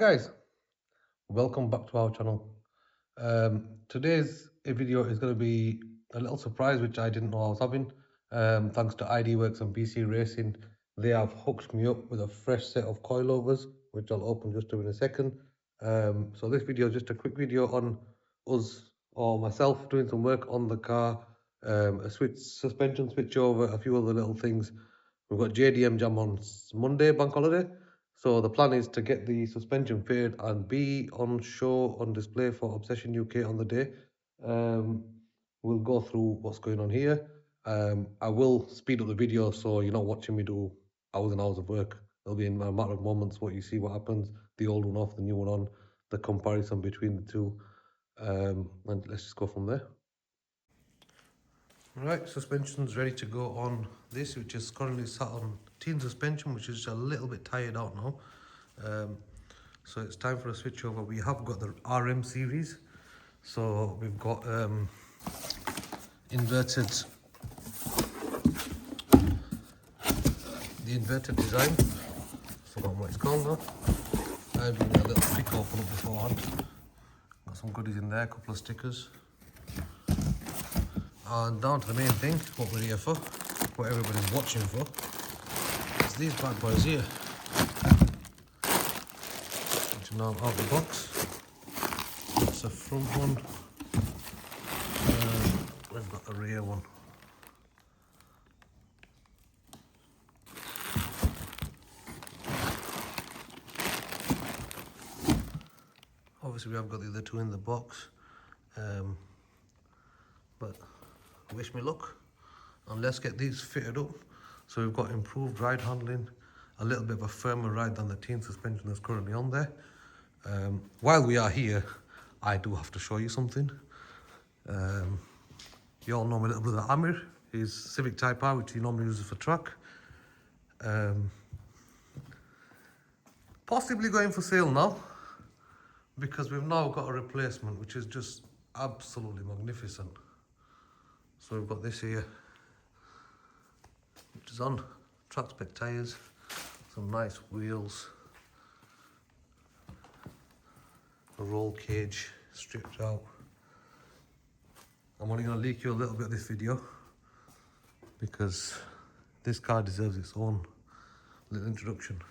guys, welcome back to our channel. Today's video is going to be a little surprise which I didn't know I was having. Thanks to ID-WORKZ and BC Racing, they have hooked me up with a fresh set of coilovers which I'll open just in a second. So this video is just a quick video on us or myself doing some work on the car, a suspension switch over, a few other little things. We've got JDM Jam on Monday, bank holiday. So the plan is to get the suspension fitted and be on show on display for Obsession UK on the day. We'll go through what's going on here. I will speed up the video so you're not watching me do hours and hours of work. It'll be in a matter of moments what you see, what happens, the old one off, the new one on, the comparison between the two. And let's just go from there. Right, suspension's ready to go on this, which is currently sat on teen suspension, which is a little bit tired out now. So it's time for a switch over. We have got the RM series, so we've got the inverted design. Forgot what it's called now. I've been a little quick open up beforehand. Got some goodies in there, a couple of stickers. And down to the main thing, what we're here for, what everybody's watching for, is these bad boys here. Which are now out of the box. That's the front one. We've got the rear one. Obviously we have got the other two in the box. But wish me luck, and let's get these fitted up. So we've got improved ride handling, a little bit of a firmer ride than the teen suspension that's currently on there. While we are here, I do have to show you something. You all know my little brother Amir, his Civic Type R, which he normally uses for track. Possibly going for sale now, because we've now got a replacement which is just absolutely magnificent. So we've got this here, which is on track spec tyres, some nice wheels, a roll cage stripped out. I'm only going to leak you a little bit of this video because this car deserves its own little introduction.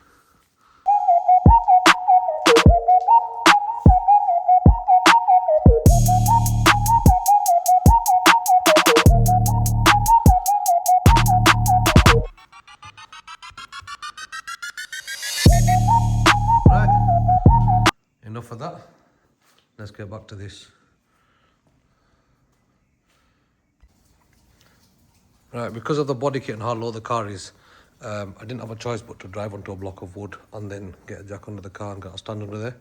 Enough of that, let's get back to this. Right, because of the body kit and how low the car is, I didn't have a choice but to drive onto a block of wood and then get a jack under the car and get a stand under there.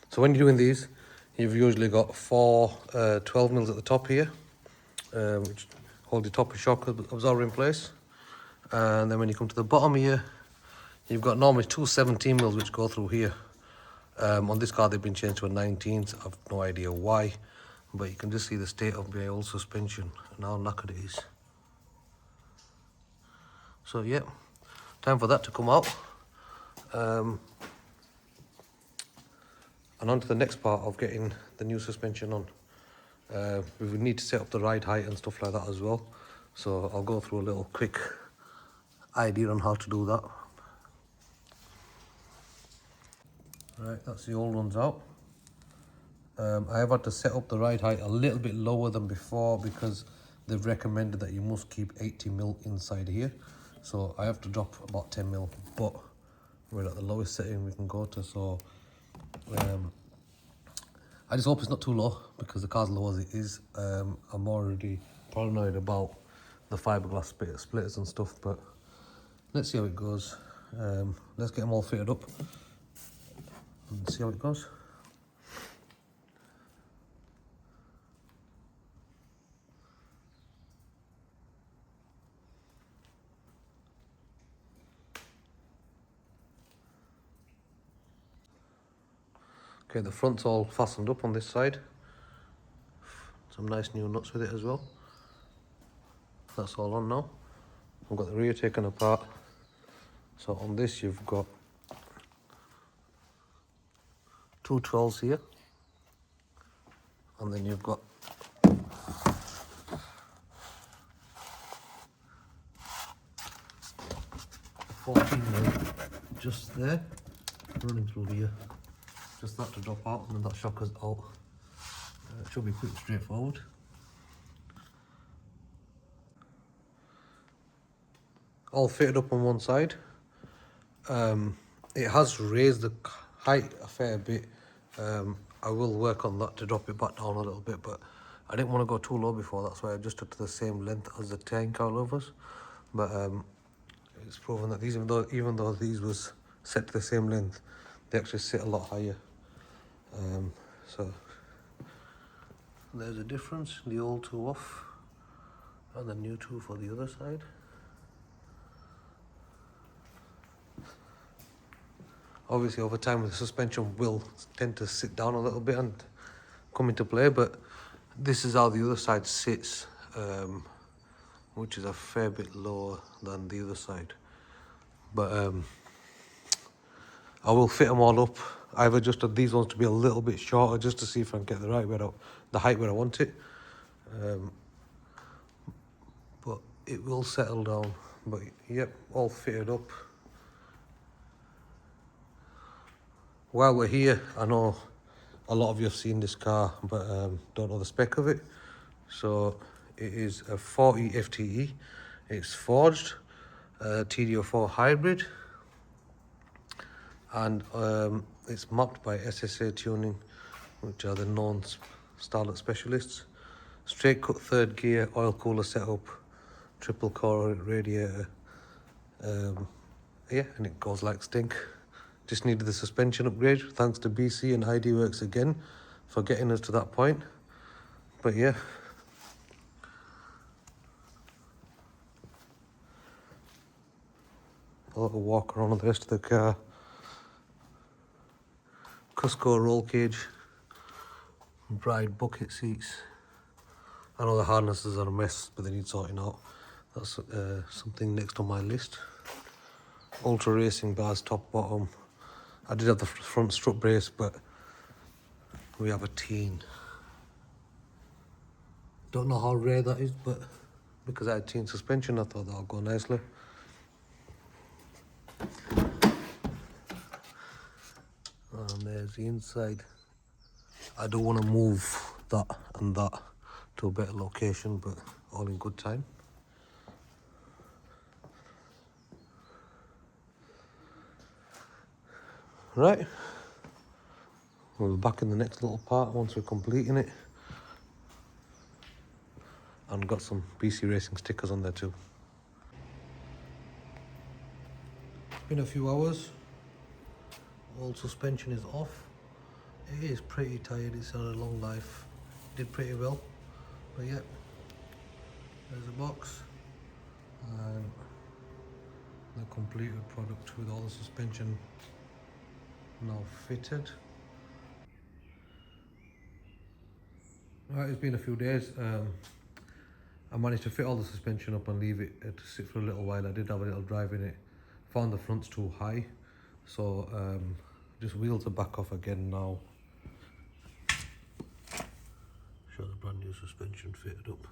So when you're doing these, you've usually got four 12mm at the top here, which hold your top shock absorber in place. And then when you come to the bottom here, you've got normally two 17mm which go through here. On this car they've been changed to a 19s. I've no idea why, but you can just see the state of my old suspension and how knackered it is. So yeah, time for that to come out. And on to the next part of getting the new suspension on. We would need to set up the ride height and stuff like that as well. So I'll go through a little quick idea on how to do that. Right, that's the old ones out. I have had to set up the ride height a little bit lower than before because they've recommended that you must keep 80mm inside here. So I have to drop about 10mm, but we're at the lowest setting we can go to. So I just hope it's not too low because the car's low as it is. I'm already paranoid about the fiberglass splitters and stuff, but let's see how it goes. Let's get them all fitted up and see how it goes. Okay, the front's all fastened up on this side. Some nice new nuts with it as well. That's all on now. I've got the rear taken apart. So on this you've got two 12s here, and then you've got 14 just there, running through here. Just that to drop out, and then that shocker's out. It should be pretty straightforward. All fitted up on one side. It has raised the height a fair bit. I will work on that to drop it back down a little bit, but I didn't want to go too low before. That's why I adjusted to the same length as the 10 coilovers. But it's proven that these, even though these was set to the same length, they actually sit a lot higher. So there's a difference. The old two off, and the new two for the other side. Obviously, over time, the suspension will tend to sit down a little bit and come into play, but this is how the other side sits, which is a fair bit lower than the other side. But I will fit them all up. I've adjusted these ones to be a little bit shorter just to see if I can get the height where I want it. But it will settle down. But yep, all fitted up. While we're here, I know a lot of you have seen this car, but don't know the spec of it. So it is a 40 FTE. It's forged, TD04 hybrid, and it's mapped by SSA Tuning, which are the known Starlet specialists. Straight cut third gear, oil cooler setup, triple core radiator. Yeah, and it goes like stink. Just needed the suspension upgrade. Thanks to BC and ID-WORKZ again for getting us to that point. But yeah. A little walk around with the rest of the car. Cusco roll cage. Bride bucket seats. I know the harnesses are a mess, but they need sorting out. That's something next on my list. Ultra racing bars, top, bottom. I did have the front strut brace, but we have a teen. Don't know how rare that is, but because I had teen suspension, I thought that would go nicely. And there's the inside. I do want to move that and that to a better location, but all in good time. Right, we'll be back in the next little part once we're completing it. And got some BC Racing stickers on there too. Been a few hours. All suspension is off. It is pretty tired, it's had a long life. Did pretty well. But yeah, there's a box. And the completed product with all the suspension now fitted. Right, it's been a few days. I managed to fit all the suspension up and leave it to sit for a little while. I did have a little drive in it. Found the front's too high, so just wheels are back off again now. Show the brand new suspension fitted up.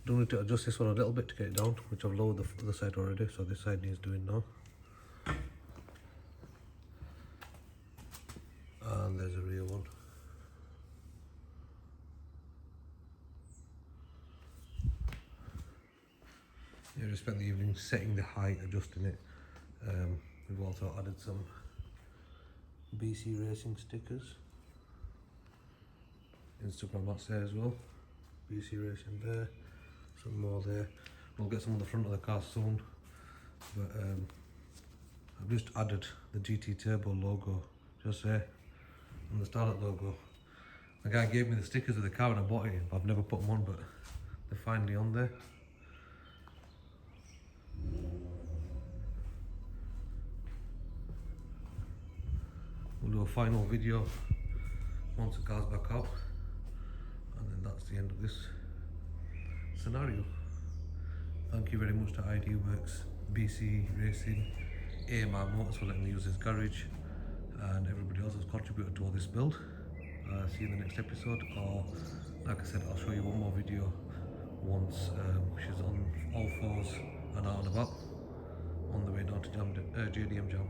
Do need to adjust this one a little bit to get it down, which I've lowered the other side already, so this side needs doing now. And there's a rear one. Yeah, just spent the evening setting the height, adjusting it. We've also added some BC Racing stickers. Instagram that's there as well. BC Racing there, some more there. We'll get some on the front of the car soon. But I've just added the GT Turbo logo just there, and the Starlet logo. The guy gave me the stickers of the car when I bought it. I've never put them on, but they're finally on there. We'll do a final video once the car's back out, and then that's the end of this scenario. Thank you very much to ID-WORKZ, BC Racing, AMR Motors for letting me use this garage, else has contributed to all this build. See you in the next episode, or like I said, I'll show you one more video once she's on all fours and out and about on the way down to JDM Jam.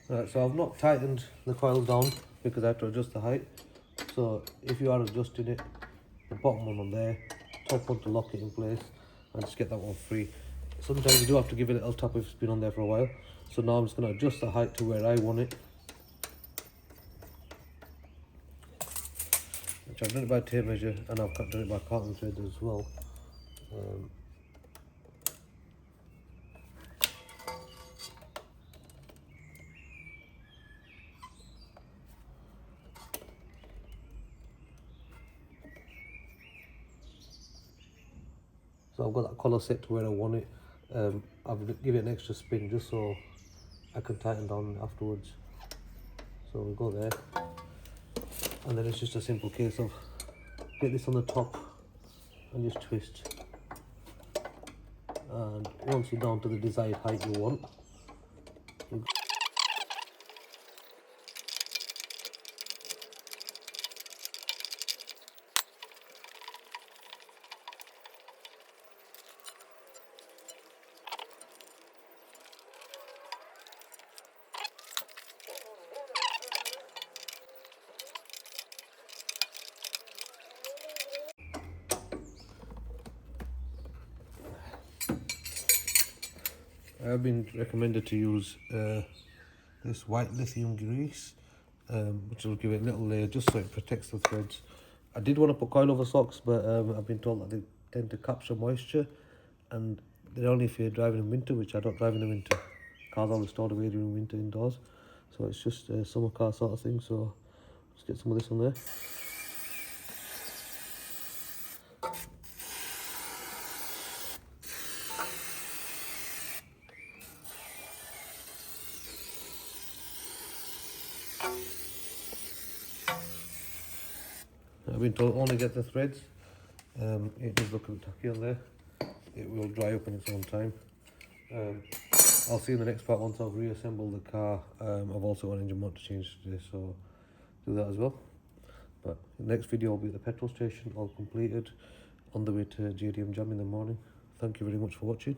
Right, so I've not tightened the coil down because I have to adjust the height. So if you are adjusting it, the bottom one on there, top one to lock it in place, and just get that one free. Sometimes you do have to give it a little tap if it's been on there for a while. So now I'm just going to adjust the height to where I want it. Which I've done it by tape measure, and I've done it by cotton thread as well. So I've got that collar set to where I want it. I've given it an extra spin just so I can tighten down afterwards. So we go there, and then it's just a simple case of get this on the top and just twist. And once you're down to the desired height you want, I've been recommended to use this white lithium grease, which will give it a little layer just so it protects the threads. I did want to put coilover socks, but I've been told that they tend to capture moisture, and they're only if you're driving in winter, which I don't drive in the winter. Cars always stored away during winter indoors, so it's just a summer car sort of thing. So let's get some of this on there. I've been told only get the threads. It does look a bit tacky on there. It will dry up in its own time. I'll see you in the next part once I've reassembled the car. I've also got an engine mount to change today, so do that as well. But the next video will be at the petrol station, all completed, on the way to JDM Jam in the morning. Thank you very much for watching.